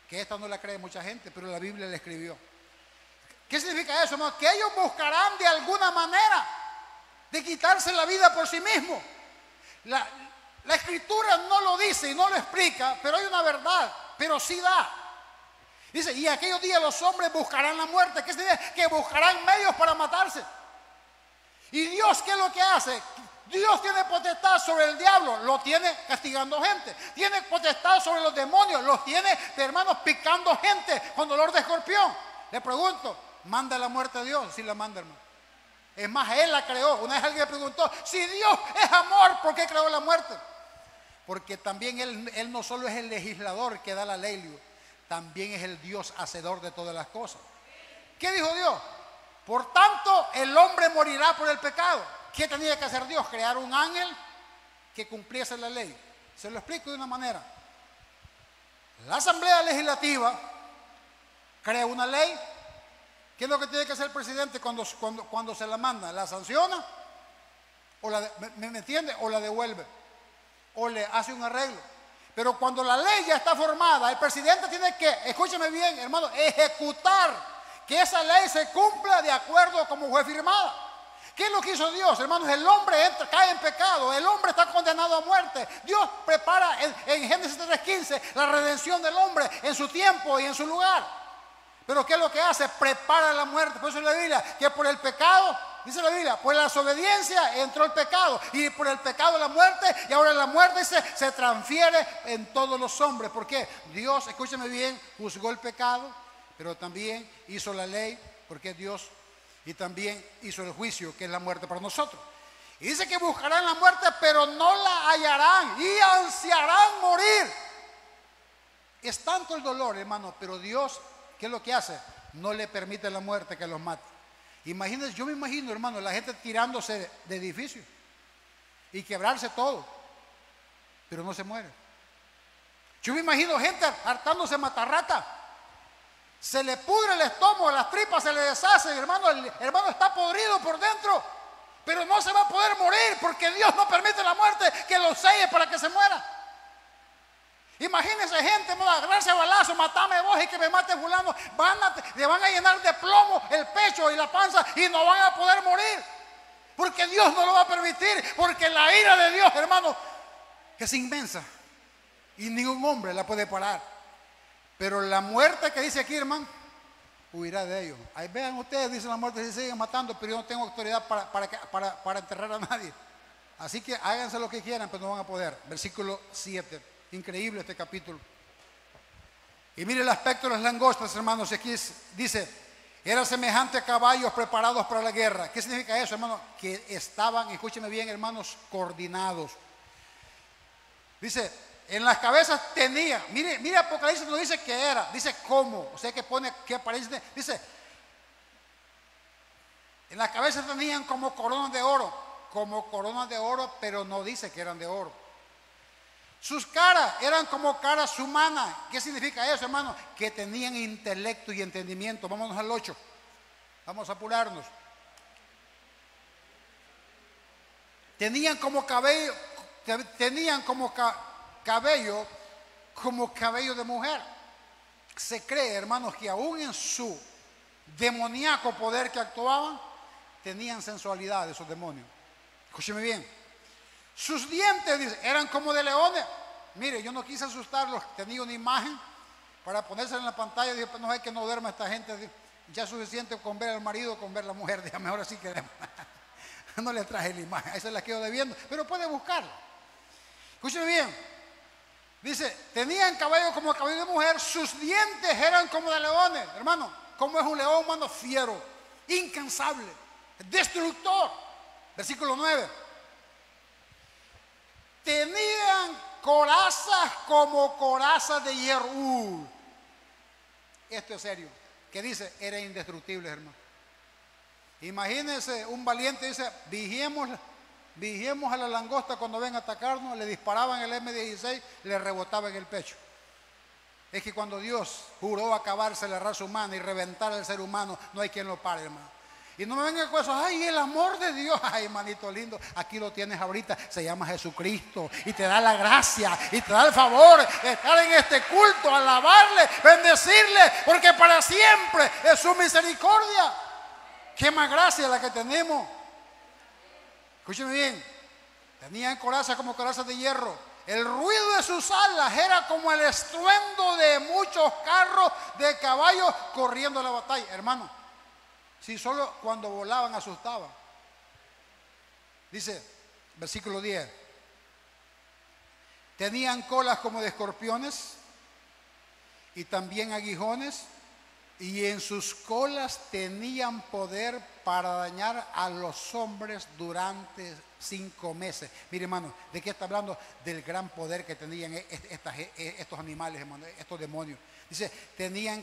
Que esta no la cree mucha gente, pero la Biblia la escribió. ¿Qué significa eso, hermano? Que ellos buscarán de alguna manera de quitarse la vida por sí mismos. La escritura no lo dice y no lo explica, pero hay una verdad, pero sí da. Dice, y aquellos días los hombres buscarán la muerte. ¿Qué significa? Que buscarán medios para matarse. ¿Y Dios qué es lo que hace? Dios tiene potestad sobre el diablo, lo tiene castigando gente. Tiene potestad sobre los demonios, los tiene, hermanos, picando gente con dolor de escorpión. Le pregunto, ¿manda la muerte a Dios? Sí la manda, hermano. Es más, Él la creó. Una vez alguien le preguntó, si Dios es amor, ¿por qué creó la muerte? Porque también Él no solo es el legislador que da la ley, también es el Dios hacedor de todas las cosas. ¿Qué dijo Dios? Por tanto, el hombre morirá por el pecado. ¿Qué tenía que hacer Dios? Crear un ángel que cumpliese la ley. Se lo explico de una manera. La Asamblea Legislativa crea una ley. ¿Qué es lo que tiene que hacer el presidente cuando se la manda? ¿La sanciona? ¿O me entiende? ¿O la devuelve? ¿O le hace un arreglo? Pero cuando la ley ya está formada, el presidente tiene que, escúcheme bien, hermano, ejecutar que esa ley se cumpla de acuerdo a como fue firmada. ¿Qué es lo que hizo Dios, hermanos? El hombre cae en pecado, el hombre está condenado a muerte. Dios prepara en Génesis 3:15 la redención del hombre en su tiempo y en su lugar. Pero ¿qué es lo que hace? Prepara la muerte. Por eso la Biblia, que por el pecado, dice la Biblia, por la desobediencia entró el pecado, y por el pecado la muerte, y ahora la muerte se transfiere en todos los hombres. ¿Por qué? Dios, escúcheme bien, juzgó el pecado, pero también hizo la ley, porque es Dios, y también hizo el juicio, que es la muerte para nosotros. Y dice que buscarán la muerte, pero no la hallarán, y ansiarán morir. Es tanto el dolor, hermano, pero Dios, ¿qué es lo que hace? No le permite la muerte, que los mate. Imagínense, yo me imagino, hermano, la gente tirándose de edificios y quebrarse todo, pero no se muere. Yo me imagino gente hartándose matarrata, se le pudre el estómago, las tripas se le deshacen, hermano, el hermano está podrido por dentro, pero no se va a poder morir porque Dios no permite la muerte, que lo selle para que se muera. Imagínense gente, no agarrarse a balazo, matame vos y que me mate fulano, le van a llenar de plomo el pecho y la panza y no van a poder morir, porque Dios no lo va a permitir, porque la ira de Dios, hermano, es inmensa y ningún hombre la puede parar. Pero la muerte que dice aquí, hermano, huirá de ellos. Ahí vean ustedes, dice la muerte, se siguen matando, pero yo no tengo autoridad para enterrar a nadie. Así que háganse lo que quieran, pero no van a poder. Versículo 7. Increíble este capítulo. Y mire el aspecto de las langostas, hermanos. Aquí dice, era semejante a caballos preparados para la guerra. ¿Qué significa eso, hermano? Que estaban, escúcheme bien, hermanos, coordinados. Dice, en las cabezas tenía, mire Apocalipsis no dice que era, dice cómo. O sea que pone, que aparece, dice, en las cabezas tenían como coronas de oro, pero no dice que eran de oro. Sus caras eran como caras humanas. ¿Qué significa eso, hermano? Que tenían intelecto y entendimiento. Vámonos al 8. Vamos a apurarnos. Tenían como cabello, como cabello de mujer. Se cree, hermanos, que aún en su demoníaco poder que actuaban, tenían sensualidad esos demonios. Escúcheme bien. Sus dientes, dice, eran como de leones. Mire, yo no quise asustarlos, tenía una imagen para ponerse en la pantalla. Dije, pues no hay que no duerma esta gente. Ya es suficiente con ver al marido, con ver a la mujer. Dije, mejor así que no le traje la imagen, esa la quedo debiendo, pero puede buscarla. Escúcheme bien. Dice, tenían cabello como cabello de mujer, sus dientes eran como de leones. Hermano, ¿cómo es un león, hermano? Fiero, incansable, destructor. Versículo 9. Tenían corazas como corazas de hierro. Esto es serio. ¿Qué dice? Eran indestructibles, hermano. Imagínense, un valiente dice, vigiemos a la langosta cuando ven a atacarnos. Le disparaban el M16, le rebotaba en el pecho. Es que cuando Dios juró acabarse la raza humana y reventar al ser humano, no hay quien lo pare, hermano. Y no me vengan con eso, ay, el amor de Dios, ay, hermanito lindo, aquí lo tienes ahorita, se llama Jesucristo y te da la gracia y te da el favor de estar en este culto, alabarle, bendecirle, porque para siempre es su misericordia. Qué más gracia la que tenemos. Escúcheme bien, tenían corazas como corazas de hierro, el ruido de sus alas era como el estruendo de muchos carros de caballos corriendo a la batalla, hermano. Si solo cuando volaban asustaban. Dice, versículo 10. Tenían colas como de escorpiones y también aguijones y en sus colas tenían poder para dañar a los hombres durante 5 meses. Mire, hermano, ¿de qué está hablando? Del gran poder que tenían estos animales, hermano, estos demonios. Dice, tenían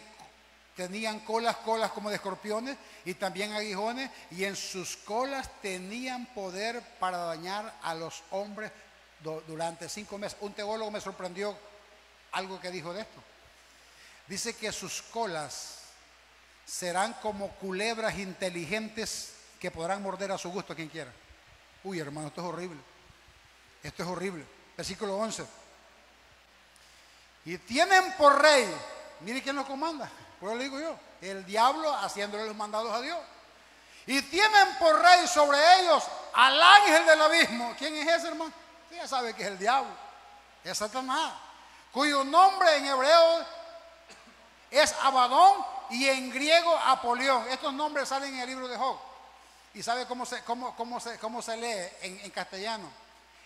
colas como de escorpiones y también aguijones, y en sus colas tenían poder para dañar a los hombres durante 5 meses. Un teólogo me sorprendió algo que dijo de esto. Dice que sus colas serán como culebras inteligentes que podrán morder a su gusto a quien quiera. Uy, hermano, esto es horrible. Esto es horrible. Versículo 11. Y tienen por rey, mire quién lo comanda, pues lo digo yo, el diablo haciéndole los mandados a Dios. Y tienen por rey sobre ellos al ángel del abismo. ¿Quién es ese, hermano? Usted ya sabe que es el diablo, es Satanás, cuyo nombre en hebreo es Abadón y en griego Apolión. Estos nombres salen en el libro de Job. ¿Y sabe cómo se lee en castellano?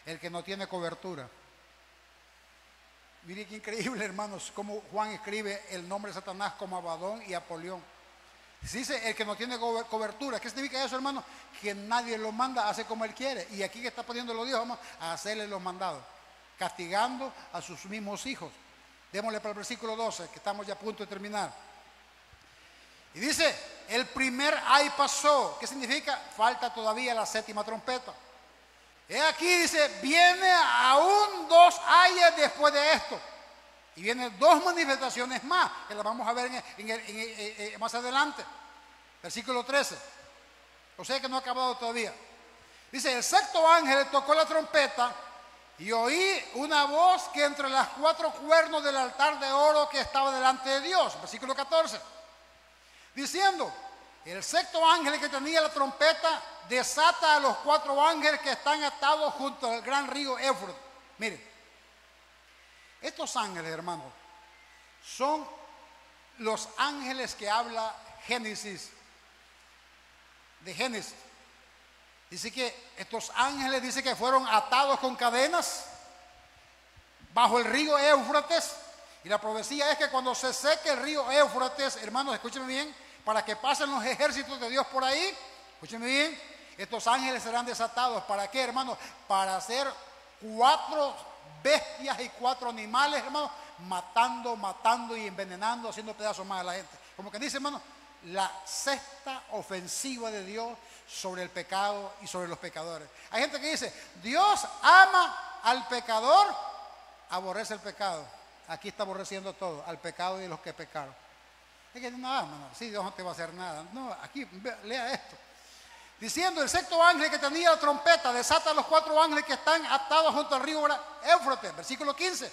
El que no tiene cobertura. Mire qué increíble, hermanos, cómo Juan escribe el nombre de Satanás como Abadón y Apolión. Dice el que no tiene cobertura. ¿Qué significa eso, hermano? Que nadie lo manda, hace como él quiere. Y aquí que está poniéndolo Dios, vamos a hacerle los mandados, castigando a sus mismos hijos. Démosle para el versículo 12, que estamos ya a punto de terminar. Y dice, el primer ay pasó. ¿Qué significa? Falta todavía la 7ª trompeta. He aquí, dice, viene aún 2 ayes después de esto. Y vienen 2 manifestaciones más, que las vamos a ver más adelante. Versículo 13. O sea que no ha acabado todavía. Dice, el 6º ángel tocó la trompeta y oí una voz que entre las 4 cuernos del altar de oro que estaba delante de Dios. Versículo 14. Diciendo, el 6º ángel que tenía la trompeta desata a los 4 ángeles que están atados junto al gran río Éufrates. Mire, estos ángeles, hermanos, son los ángeles que habla Génesis. De Génesis. Dice que estos ángeles, dice que fueron atados con cadenas bajo el río Éufrates. Y la profecía es que cuando se seque el río Éufrates, hermanos, escúchenme bien, para que pasen los ejércitos de Dios por ahí, escúchenme bien, estos ángeles serán desatados. ¿Para qué, hermanos? Para hacer 4 bestias y 4 animales, hermanos, matando y envenenando, haciendo pedazos más a la gente. Como que dice, hermanos, la 6ª ofensiva de Dios sobre el pecado y sobre los pecadores. Hay gente que dice, Dios ama al pecador, aborrece el pecado. Aquí está aborreciendo todo, al pecado y a los que pecaron. Es que no, hermano, sí, Dios no te va a hacer nada. No, aquí, lea esto. Diciendo, el 6º ángel que tenía la trompeta desata a los 4 ángeles que están atados junto al río Éufrates. Versículo 15.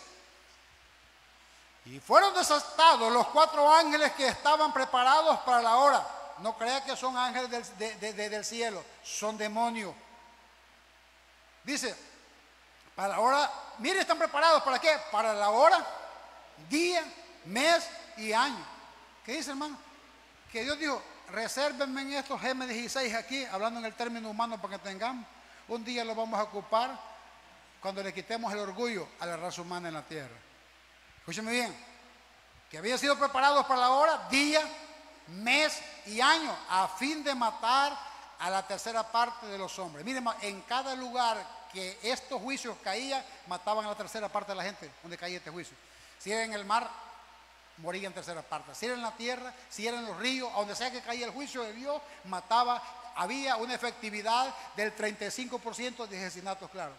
Y fueron desatados los 4 ángeles que estaban preparados para la hora. No crea que son ángeles del cielo, son demonios. Dice, para la hora, mire, están preparados ¿para qué? Para la hora, día, mes y año. ¿Qué dice, hermano? Que Dios dijo, resérvenme en estos M16 aquí, hablando en el término humano para que tengamos. Un día lo vamos a ocupar cuando le quitemos el orgullo a la raza humana en la tierra. Escúcheme bien, que habían sido preparados para la hora, día, mes y año, a fin de matar a la 3ª parte de los hombres. Miren, en cada lugar que estos juicios caían, mataban a la 3ª parte de la gente donde caía este juicio. Si era en el mar, moría en 3ª parte. Si era en la tierra, si era en los ríos, a donde sea que caía el juicio de Dios, mataba. Había una efectividad del 35% de asesinatos, claro.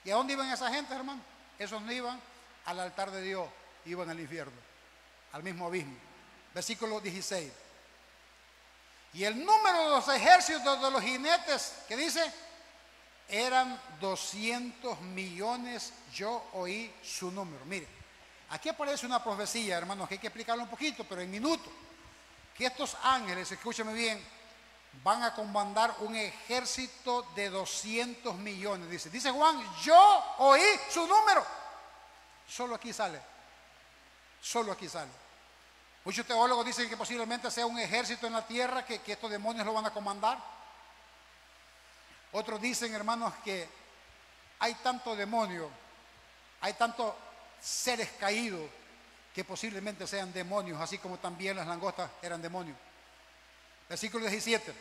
¿Y a dónde iban esa gente, hermano? Esos no iban al altar de Dios, iban al infierno, al mismo abismo. Versículo 16. Y el número de los ejércitos de los jinetes, que dice, eran 200 millones, yo oí su número. Mire, aquí aparece una profecía, hermanos, que hay que explicarlo un poquito, pero en minutos. Que estos ángeles, escúchame bien, van a comandar un ejército de 200 millones. Dice Juan, yo oí su número. Solo aquí sale. Solo aquí sale. Muchos teólogos dicen que posiblemente sea un ejército en la tierra que estos demonios lo van a comandar. Otros dicen, hermanos, que hay tanto demonio, hay tantos seres caídos, que posiblemente sean demonios, así como también las langostas eran demonios. Versículo 17.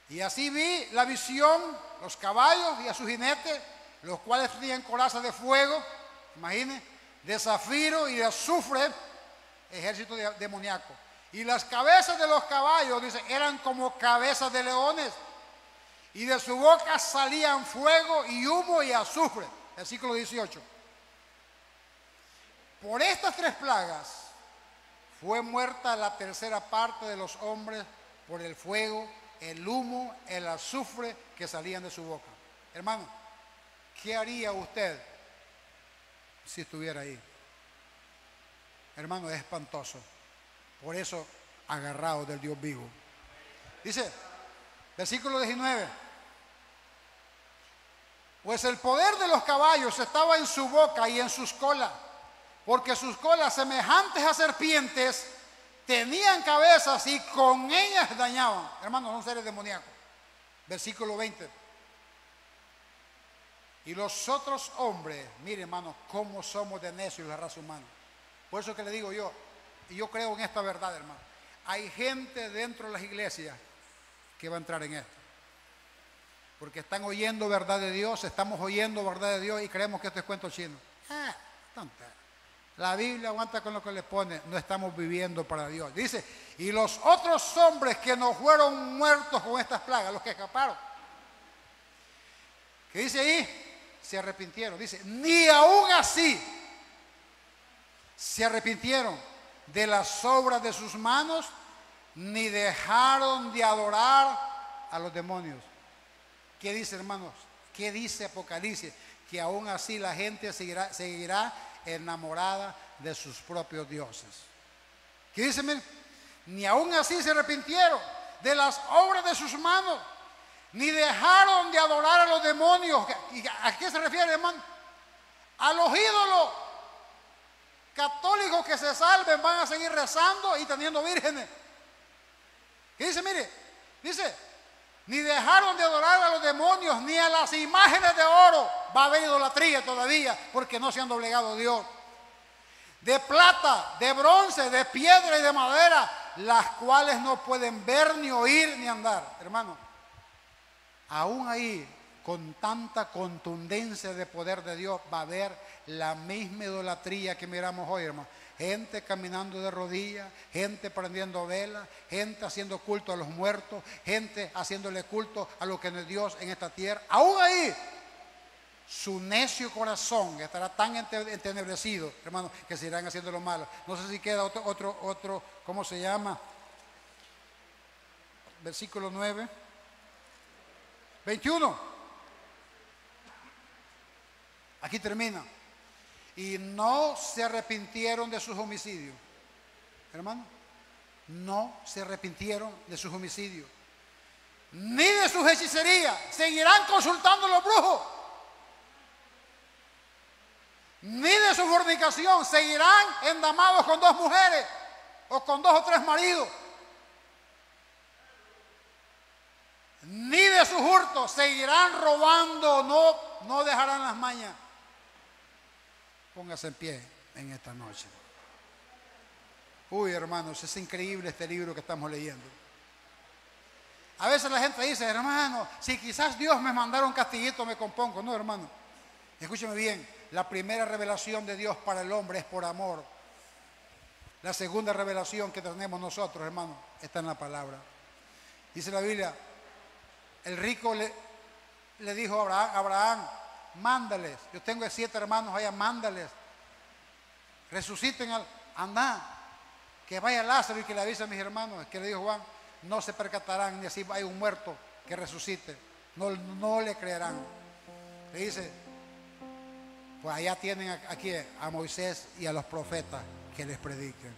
Y así vi la visión, los caballos y a sus jinetes, los cuales tenían corazas de fuego, imaginen, de zafiro y de azufre, ejército demoníaco. Y las cabezas de los caballos, dice, eran como cabezas de leones, y de su boca salían fuego y humo y azufre. Versículo 18. Por estas 3 plagas fue muerta la tercera parte de los hombres por el fuego, el humo, el azufre que salían de su boca. Hermano, ¿qué haría usted si estuviera ahí? Hermano, es espantoso. Por eso, agarrado del Dios vivo. Dice, versículo 19. Pues el poder de los caballos estaba en su boca y en sus colas, porque sus colas, semejantes a serpientes, tenían cabezas y con ellas dañaban. Hermanos, son seres demoníacos. Versículo 20. Y los otros hombres, mire hermanos, cómo somos de necios la raza humana. Por eso que le digo yo, y yo creo en esta verdad, hermano. Hay gente dentro de las iglesias que va a entrar en esto. Porque están oyendo verdad de Dios, estamos oyendo verdad de Dios y creemos que esto es cuento chino. Tonta. La Biblia aguanta con lo que le pone, no estamos viviendo para Dios. Dice, y los otros hombres que no fueron muertos con estas plagas, los que escaparon. ¿Qué dice ahí? Se arrepintieron. Dice, ni aún así se arrepintieron de las obras de sus manos, ni dejaron de adorar a los demonios. ¿Qué dice, hermanos? ¿Qué dice Apocalipsis? Que aún así la gente seguirá enamorada de sus propios dioses. ¿Qué dice? Miren, ni aún así se arrepintieron de las obras de sus manos, ni dejaron de adorar a los demonios. ¿Y a qué se refiere, hermano? A los ídolos. Católicos que se salven van a seguir rezando y teniendo vírgenes. ¿Qué dice? Mire, dice, ni dejaron de adorar a los demonios, ni a las imágenes de oro. Va a haber idolatría todavía, porque no se han doblegado a Dios. De plata, de bronce, de piedra y de madera, las cuales no pueden ver, ni oír, ni andar. Hermano, aún ahí, con tanta contundencia de poder de Dios, va a haber la misma idolatría que miramos hoy, hermano. Gente caminando de rodillas, gente prendiendo velas, gente haciendo culto a los muertos, gente haciéndole culto a lo que no es Dios en esta tierra. Aún ahí, su necio corazón estará tan entenebrecido, hermano, que se irán haciendo lo malo. No sé si queda otro, ¿cómo se llama? Versículo 9. 21. Aquí termina. Y no se arrepintieron de sus homicidios. Hermano, no se arrepintieron de sus homicidios, ni de sus hechicerías. Seguirán consultando a los brujos. Ni de su fornicación. Seguirán endamados con 2 mujeres o con 2 o 3 maridos. Ni de sus hurtos. Seguirán robando. No dejarán las mañas. Póngase en pie en esta noche. Uy, hermanos, es increíble este libro que estamos leyendo. A veces la gente dice, hermano, si quizás Dios me mandara un castiguito me compongo. No, hermano, escúcheme bien. La primera revelación de Dios para el hombre es por amor. La segunda revelación que tenemos nosotros, hermano, está en la palabra. Dice la Biblia, el rico le dijo a Abraham, mándales, yo tengo 7 hermanos allá, mándales, resuciten, anda, que vaya Lázaro y que le avise a mis hermanos. Que le dijo Juan, no se percatarán ni así hay un muerto que resucite, no le creerán. Le dice, pues allá tienen aquí a Moisés y a los profetas que les prediquen.